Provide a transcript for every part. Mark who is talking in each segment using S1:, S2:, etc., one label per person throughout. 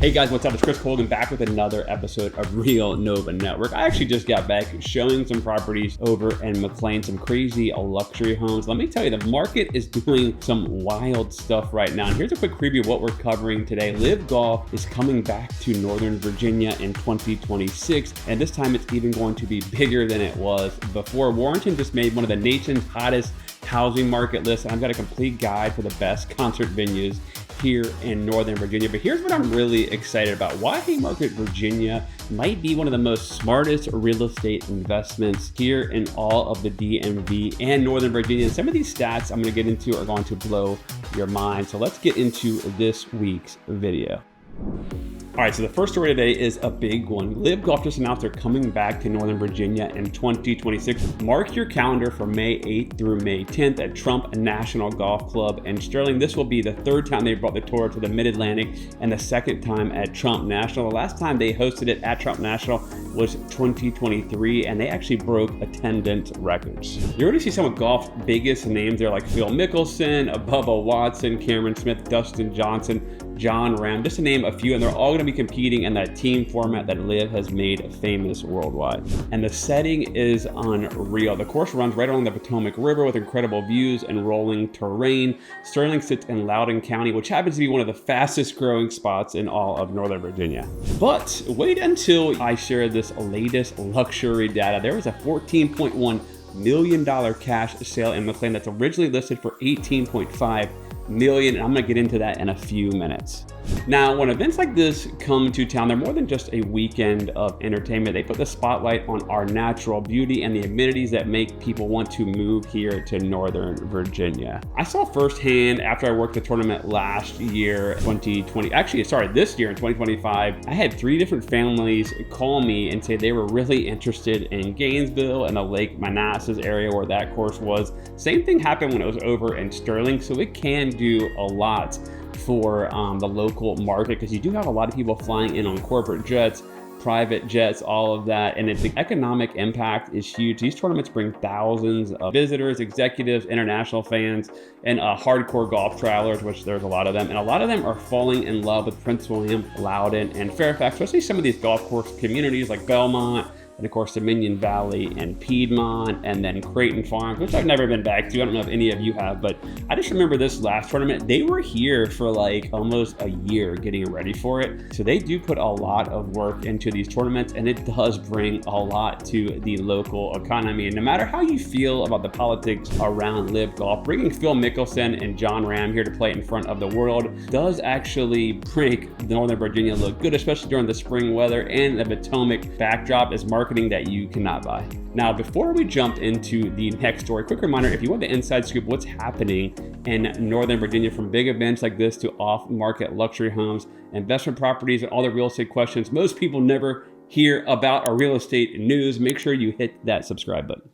S1: Hey guys, what's up? It's Chris Colgan back with another episode of Real NoVA Network. I actually just got back showing some properties over in McLean, some crazy luxury homes. Let me tell you, the market is doing some wild stuff right now. And here's a quick preview of what we're covering today. LIV Golf is coming back to Northern Virginia in 2026, and this time it's even going to be bigger than it was before. Warrenton just made one of the nation's hottest housing market lists, and I've got a complete guide for the best concert venues here in Northern Virginia. But here's what I'm really excited about. Why Haymarket, Virginia might be one of the most smartest real estate investments here in all of the DMV and Northern Virginia. And some of these stats I'm going to get into are going to blow your mind. So let's get into this week's video. All right, so the first story today is a big one. LIV Golf just announced they're coming back to Northern Virginia in 2026. Mark your calendar for May 8th through May 10th at Trump National Golf Club in Sterling. This will be the third time they brought the tour to the Mid-Atlantic and the second time at Trump National. The last time they hosted it at Trump National was 2023, and they actually broke attendance records. You're going to see some of golf's biggest names there, like Phil Mickelson, Bubba Watson, Cameron Smith, Dustin Johnson, John Ram, just to name a few, and they're all going to be competing in that team format that LIV has made famous worldwide. And the setting is unreal. The course runs right along the Potomac River with incredible views and rolling terrain. Sterling sits in Loudoun County, which happens to be one of the fastest growing spots in all of Northern Virginia. But wait until I share this latest luxury data. There was a $14.1 million cash sale in McLean that's originally listed for $18.5 million, and I'm gonna get into that in a few minutes. Now, when events like this come to town, they're more than just a weekend of entertainment. They put the spotlight on our natural beauty and the amenities that make people want to move here to Northern Virginia. I saw firsthand after I worked the tournament last year, this year in 2025, I had 3 different families call me and say they were really interested in Gainesville and the Lake Manassas area where that course was. Same thing happened when it was over in Sterling, so it can do a lot for the local market, because you do have a lot of people flying in on corporate jets, private jets, all of that, and the economic impact is huge. These tournaments bring thousands of visitors, executives, international fans, and hardcore golf travelers, which there's a lot of them, and a lot of them are falling in love with Prince William, Loudoun, and Fairfax, especially some of these golf course communities like Belmont, and of course Dominion Valley and Piedmont, and then Creighton Farms, which I've never been back to. I don't know if any of you have, but I just remember this last tournament, they were here for like almost a year getting ready for it. So they do put a lot of work into these tournaments, and it does bring a lot to the local economy. And no matter how you feel about the politics around LIV Golf, bringing Phil Mickelson and John Ram here to play in front of the world does actually make Northern Virginia look good, especially during the spring weather, and the Potomac backdrop is marketing that you cannot buy. Now, before we jump into the next story, quick reminder, if you want the inside scoop, what's happening in Northern Virginia, from big events like this to off-market luxury homes, investment properties, and all the real estate questions most people never hear about, our real estate news, make sure you hit that subscribe button.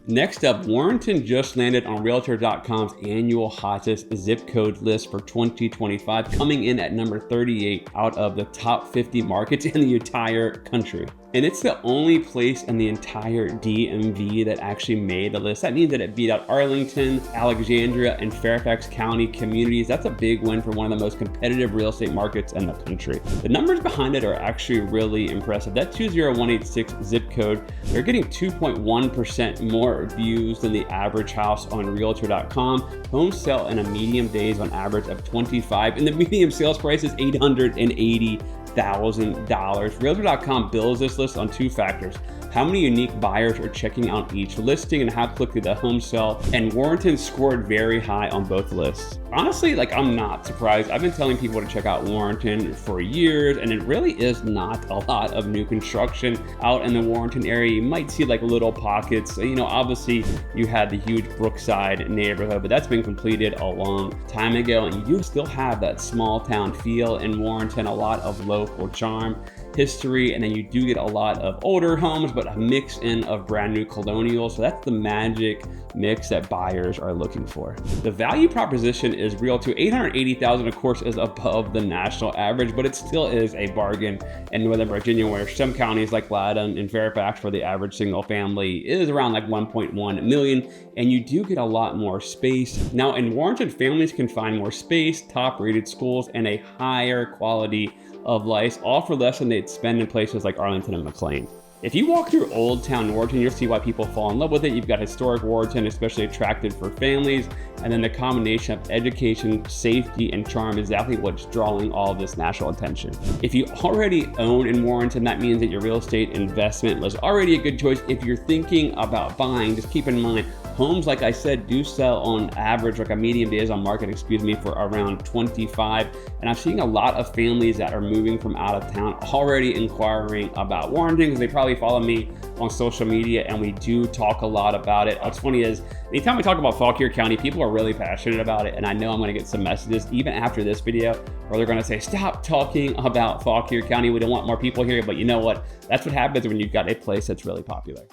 S1: Next up, Warrenton just landed on Realtor.com's annual hottest zip code list for 2025, coming in at number 38 out of the top 50 markets in the entire country. And it's the only place in the entire DMV that actually made the list. That means that it beat out Arlington, Alexandria, and Fairfax County communities. That's a big win for one of the most competitive real estate markets in the country. The numbers behind it are actually really impressive. That 20186 zip code, they're getting 2.1% more views than the average house on Realtor.com. Homes sell in a median days on average of 25, and the median sales price is $880,000. Realtor.com builds this list on 2 factors: how many unique buyers are checking out each listing and how quickly the homes sell. And Warrenton scored very high on both lists. Honestly, I'm not surprised. I've been telling people to check out Warrenton for years, and it really is not a lot of new construction out in the Warrenton area. You might see little pockets. Obviously you had the huge Brookside neighborhood, but that's been completed a long time ago, and you do still have that small town feel in Warrenton, a lot of local charm, history, and then you do get a lot of older homes, but a mix in of brand new colonial. So that's the magic mix that buyers are looking for. The value proposition is real too. $880,000, of course, is above the national average, but it still is a bargain in Northern Virginia, where some counties like Loudoun and Fairfax, where the average single family is around $1.1 million, and you do get a lot more space. Now in Warrenton, families can find more space, top rated schools, and a higher quality of life, all for less than they'd spend in places like Arlington and McLean. If you walk through Old Town Warrenton, you'll see why people fall in love with it. You've got historic Warrenton, especially attractive for families, and then the combination of education, safety, and charm is exactly what's drawing all of this national attention. If you already own in Warrenton, that means that your real estate investment was already a good choice. If you're thinking about buying, just keep in mind, homes, like I said, do sell on average, like a median days on market, for around 25. And I'm seeing a lot of families that are moving from out of town already inquiring about Warrenton because they probably follow me on social media and we do talk a lot about it. What's funny is anytime we talk about Fauquier County, people are really passionate about it. And I know I'm gonna get some messages even after this video where they're gonna say, stop talking about Fauquier County. We don't want more people here. But you know what? That's what happens when you've got a place that's really popular.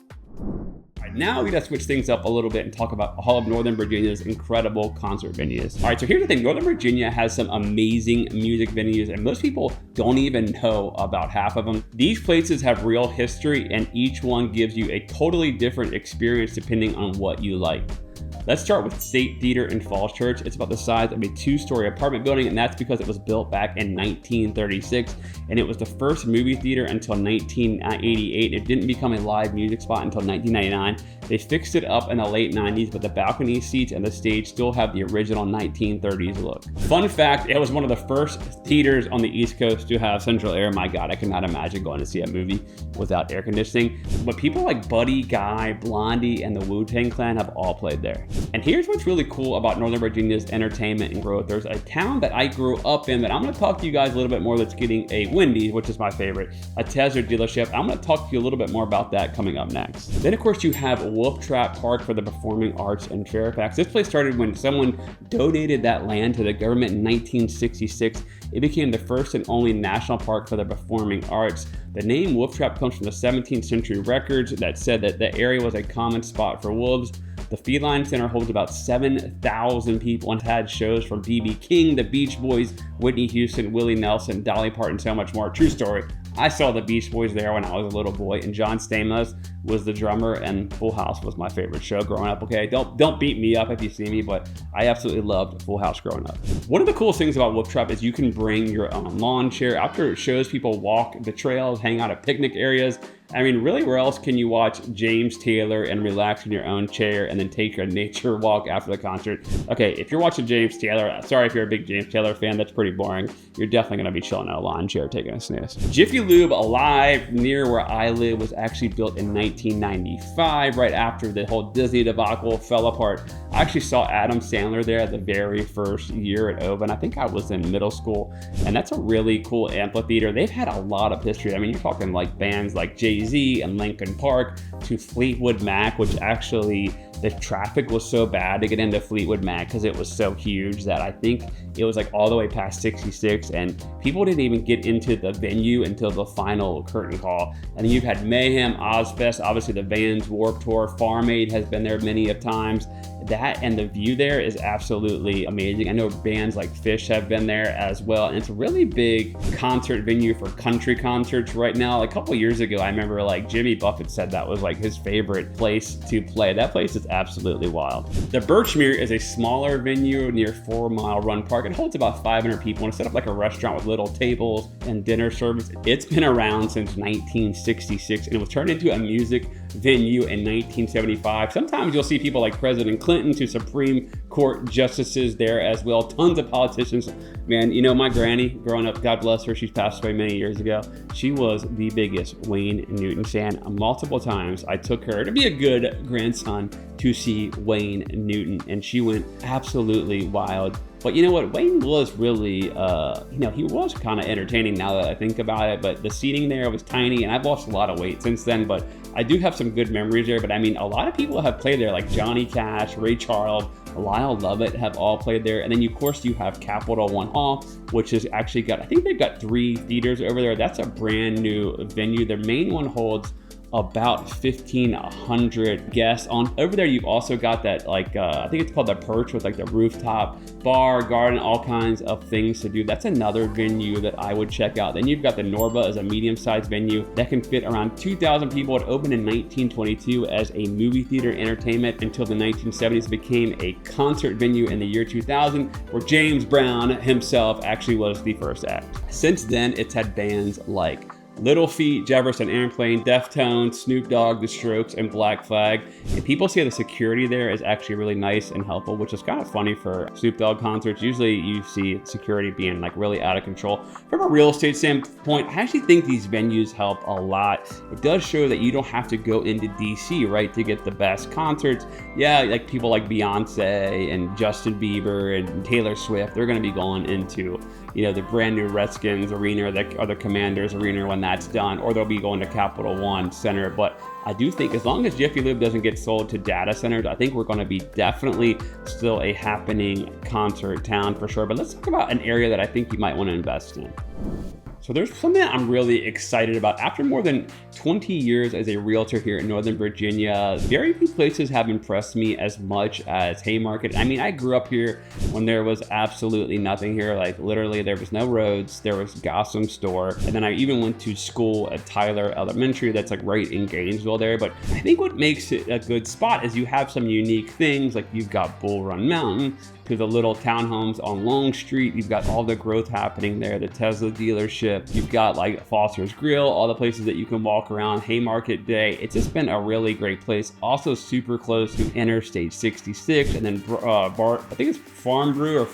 S1: Now we gotta switch things up a little bit and talk about all of Northern Virginia's incredible concert venues. All right, so here's the thing. Northern Virginia has some amazing music venues and most people don't even know about half of them. These places have real history and each one gives you a totally different experience depending on what you like. Let's start with State Theater in Falls Church. It's about the size of a 2-story apartment building, and that's because it was built back in 1936, and it was the first movie theater until 1988. It didn't become a live music spot until 1999. They fixed it up in the late 90s, but the balcony seats and the stage still have the original 1930s look. Fun fact, it was one of the first theaters on the East Coast to have central air. My God, I cannot imagine going to see a movie without air conditioning. But people like Buddy Guy, Blondie, and the Wu-Tang Clan have all played there. And here's what's really cool about Northern Virginia's entertainment and growth. There's a town that I grew up in that I'm gonna talk to you guys a little bit more that's getting a Wendy's, which is my favorite, a Tesla dealership. I'm gonna talk to you a little bit more about that coming up next. Then of course you have Wolf Trap Park for the Performing Arts in Fairfax. This place started when someone donated that land to the government in 1966. It became the first and only national park for the performing arts. The name Wolf Trap comes from the 17th century records that said that the area was a common spot for wolves. The Feline Center holds about 7,000 people and had shows from B.B. King, the Beach Boys, Whitney Houston, Willie Nelson, Dolly Parton, so much more. True story. I saw the Beach Boys there when I was a little boy, and John Stamos was the drummer, and Full House was my favorite show growing up. Okay, don't beat me up if you see me, but I absolutely loved Full House growing up. One of the coolest things about Wolf Trap is you can bring your own lawn chair. After shows, people walk the trails, hang out at picnic areas. I mean, really, where else can you watch James Taylor and relax in your own chair and then take a nature walk after the concert? Okay, if you're watching James Taylor, sorry if you're a big James Taylor fan, that's pretty boring. You're definitely gonna be chilling in a lawn chair taking a snooze. Jiffy Lube Alive, near where I live, was actually built in 1995, right after the whole Disney debacle fell apart. I actually saw Adam Sandler there the very first year it opened. I think I was in middle school, and that's a really cool amphitheater. They've had a lot of history. I mean, you're talking like bands like Jay-Z and Linkin Park to Fleetwood Mac, which actually the traffic was so bad to get into Fleetwood Mac because it was so huge that I think it was like all the way past 66 and people didn't even get into the venue until the final curtain call. And then you've had Mayhem, Ozfest, obviously the Vans Warped Tour, Farm Aid has been there many of times. That and the view there is absolutely amazing. I know bands like Phish have been there as well. And it's a really big concert venue for country concerts right now. A couple years ago, I remember like Jimmy Buffett said that was like his favorite place to play. That place is absolutely wild. The Birchmere is a smaller venue near 4 Mile Run Park. It holds about 500 people and it's set up like a restaurant with little tables and dinner service. It's been around since 1966 and it was turned into a music venue in 1975. Sometimes you'll see people like President Clinton to Supreme Court justices there as well. Tons of politicians. Man, you know, my granny growing up, God bless her, she's passed away many years ago. She was the biggest Wayne Newton fan. Multiple times I took her to be a good grandson to see Wayne Newton and she went absolutely wild. But you know what, Wayne was really, he was kind of entertaining now that I think about it, but the seating there was tiny and I've lost a lot of weight since then, but I do have some good memories there. But I mean, a lot of people have played there, like Johnny Cash, Ray Charles, Lyle Lovett have all played there. And then of course you have Capital One Hall, which has actually got, I think they've got 3 theaters over there. That's a brand new venue. Their main one holds about 1,500 guests on. Over there, you've also got that I think it's called the Perch, with like the rooftop bar, garden, all kinds of things to do. That's another venue that I would check out. Then you've got the NoVA as a medium-sized venue that can fit around 2,000 people. It opened in 1922 as a movie theater entertainment until the 1970s. It became a concert venue in the year 2000, where James Brown himself actually was the first act. Since then, it's had bands like Little Feat, Jefferson Airplane, Deftones, Snoop Dogg, The Strokes, and Black Flag. And people say the security there is actually really nice and helpful, which is kind of funny for Snoop Dogg concerts. Usually you see security being like really out of control. From a real estate standpoint, I actually think these venues help a lot. It does show that you don't have to go into DC, right, to get the best concerts. Yeah, like people like Beyonce and Justin Bieber and Taylor Swift, they're going to be going into, you know, the brand new Redskins Arena or the Commanders Arena when that's done, or they'll be going to Capital One Center. But I do think as long as Jiffy Lube doesn't get sold to data centers, I think we're going to be definitely still a happening concert town for sure. But let's talk about an area that I think you might want to invest in. So there's something that I'm really excited about. After more than 20 years as a realtor here in Northern Virginia, very few places have impressed me as much as Haymarket. I mean, I grew up here when there was absolutely nothing here. Like literally there was no roads, there was Gotham Store. And then I even went to school at Tyler Elementary, that's like right in Gainesville there. But I think what makes it a good spot is you have some unique things, like you've got Bull Run Mountain, to the little townhomes on Long Street. You've got all the growth happening there, the Tesla dealership. You've got like Foster's Grill, all the places that you can walk around, Haymarket Day. It's just been a really great place. Also super close to Interstate 66, and then I think it's Farm Brew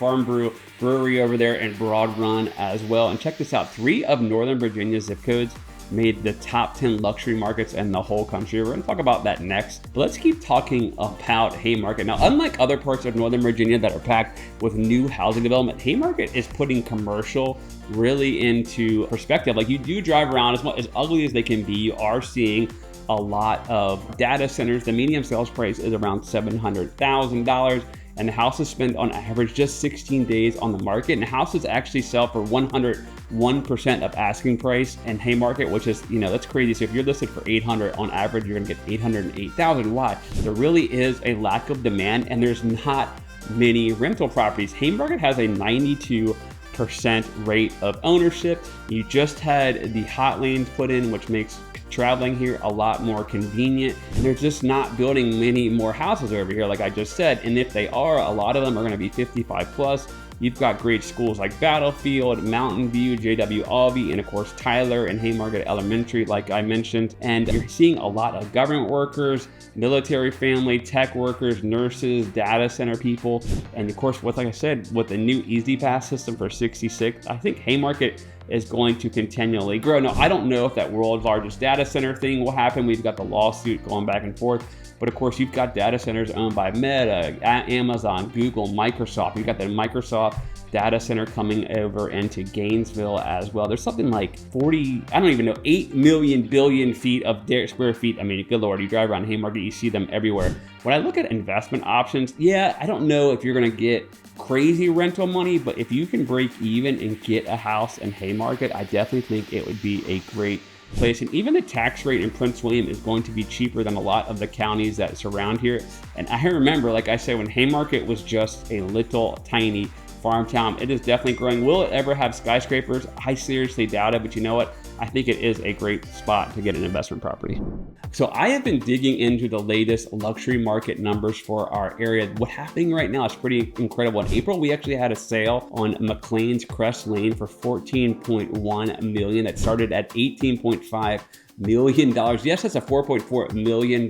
S1: Brewery over there in Broad Run as well. And check this out, 3 of Northern Virginia's zip codes made the top 10 luxury markets in the whole country. We're gonna talk about that next. But let's keep talking about Haymarket. Now, unlike other parts of Northern Virginia that are packed with new housing development, Haymarket is putting commercial really into perspective. Like you do drive around, as ugly as they can be, you are seeing a lot of data centers. The median sales price is around $700,000. And the houses spend on average just 16 days on the market. And houses actually sell for 101% of asking price in Haymarket, which is, you know, that's crazy. So if you're listed for 800 on average, you're gonna get 808,000. Why? There really is a lack of demand and there's not many rental properties. Haymarket has a 92% rate of ownership. You just had the hot lanes put in, which makes traveling here a lot more convenient. And they're just not building many more houses over here, like I just said. And if they are, a lot of them are going to be 55 plus. You've got great schools like Battlefield, Mountain View, JW Albee, and of course Tyler and Haymarket Elementary, like I mentioned. And you're seeing a lot of government workers, military family, tech workers, nurses, data center people. And of course, like I said, with the new Easy Pass system for 66, I think Haymarket is going to continually grow. Now, I don't know if that world's largest data center thing will happen. We've got the lawsuit going back and forth. But of course, you've got data centers owned by Meta, Amazon, Google, Microsoft. You've got the Microsoft data center coming over into Gainesville as well. There's something like 8 million billion feet of square feet. I mean, good Lord, you drive around Haymarket, you see them everywhere. When I look at investment options, yeah, I don't know if you're gonna get crazy rental money, but if you can break even and get a house in Haymarket, I definitely think it would be a great place. And even the tax rate in Prince William is going to be cheaper than a lot of the counties that surround here. And I remember, like I said, when Haymarket was just a little tiny farm town, it is definitely growing. Will it ever have skyscrapers? I seriously doubt it, but you know what? I think it is a great spot to get an investment property. So I have been digging into the latest luxury market numbers for our area. What's happening right now is pretty incredible. In April, we actually had a sale on McLean's Crest Lane for $14.1 million. That started at $18.5 million. Yes, that's a $4.4 million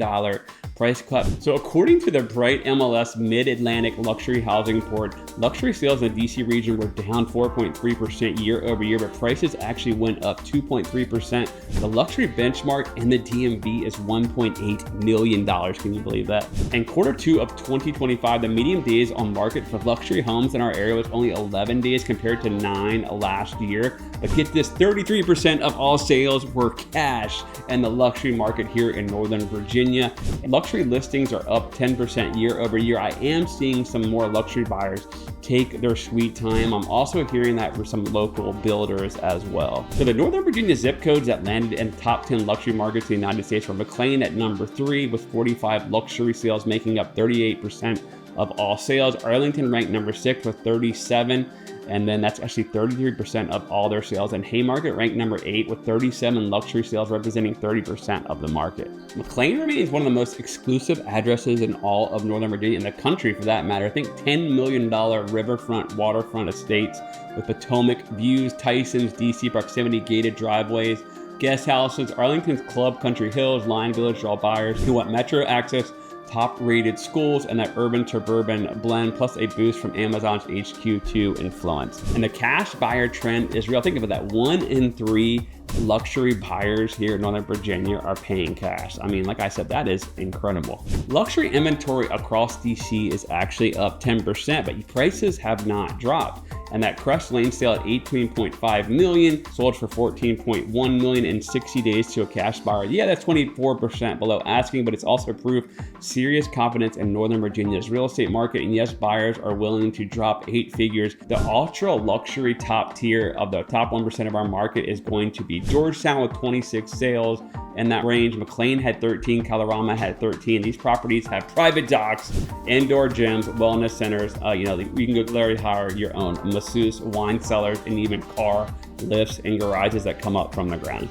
S1: price cut. So according to the Bright MLS Mid-Atlantic Luxury Housing Report, luxury sales in the DC region were down 4.3% year over year, but prices actually went up 2.3%. The luxury benchmark in the DMV is $1.8 million. Can you believe that? In Q2 of 2025, the median days on market for luxury homes in our area was only 11 days compared to 9 last year. But get this, 33% of all sales were cash. cash and the luxury market here in Northern Virginia. Luxury listings are up 10% year over year. I am seeing some more luxury buyers take their sweet time. I'm also hearing that for some local builders as well. So the Northern Virginia zip codes that landed in top 10 luxury markets in the United States were McLean at number 3 with 45 luxury sales making up 38% of all sales. Arlington ranked number 6 with 37, and then that's actually 33% of all their sales. And Haymarket ranked number 8 with 37 luxury sales, representing 30% of the market. McLean remains one of the most exclusive addresses in all of Northern Virginia, in the country for that matter. I think $10 million riverfront, waterfront estates with Potomac views, Tyson's, DC proximity, gated driveways, guest houses. Arlington's Club Country Hills, Line Village draw buyers who want metro access, top-rated schools, and that urban-suburban blend, plus a boost from Amazon's HQ2 influence. And the cash buyer trend is real. Think about that. 1 in 3 luxury buyers here in Northern Virginia are paying cash. I mean, like I said, that is incredible. Luxury inventory across DC is actually up 10%, but prices have not dropped. And that Crest Lane sale at $18.5 million sold for $14.1 million in 60 days to a cash buyer. Yeah, that's 24% below asking, but it's also proof serious confidence in Northern Virginia's real estate market. And yes, buyers are willing to drop 8 figures. The ultra luxury top tier of the top 1% of our market is going to be Georgetown with 26 sales in that range. McLean had 13, Colorama had 13. These properties have private docks, indoor gyms, wellness centers. You can go literally hire your own masseuse, wine cellars, and even car lifts and garages that come up from the ground.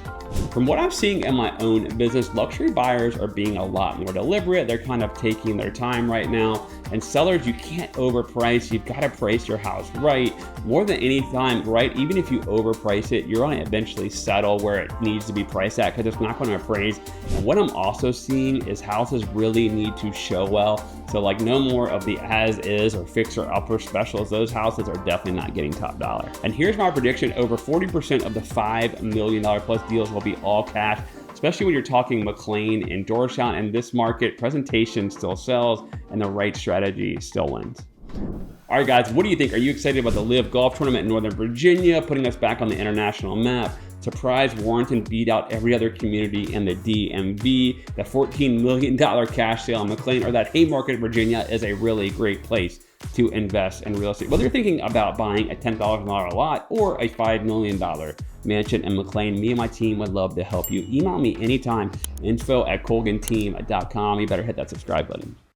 S1: From what I'm seeing in my own business, luxury buyers are being a lot more deliberate. They're kind of taking their time right now. And sellers, you can't overprice. You've got to price your house right. More than any time, right? Even if you overprice it, you're going to eventually settle where it needs to be priced at, because it's not going to appraise. And what I'm also seeing is houses really need to show well. So like no more of the as is or fixer upper specials. Those houses are definitely not getting top dollar. And here's my prediction: over 40% of the $5 million plus deals will be all cash, especially when you're talking McLean and Georgetown. In this market, presentation still sells and the right strategy still wins. All right, guys, what do you think? Are you excited about the LIV Golf Tournament in Northern Virginia, putting us back on the international map? Surprise, Warrenton beat out every other community in the DMV. The $14 million cash sale in McLean, or that Haymarket, Virginia, is a really great place to invest in real estate. Whether you're thinking about buying a $10,000 lot or a $5 million mansion in McLean, me and my team would love to help you. Email me anytime, info@colganteam.com. You better hit that subscribe button.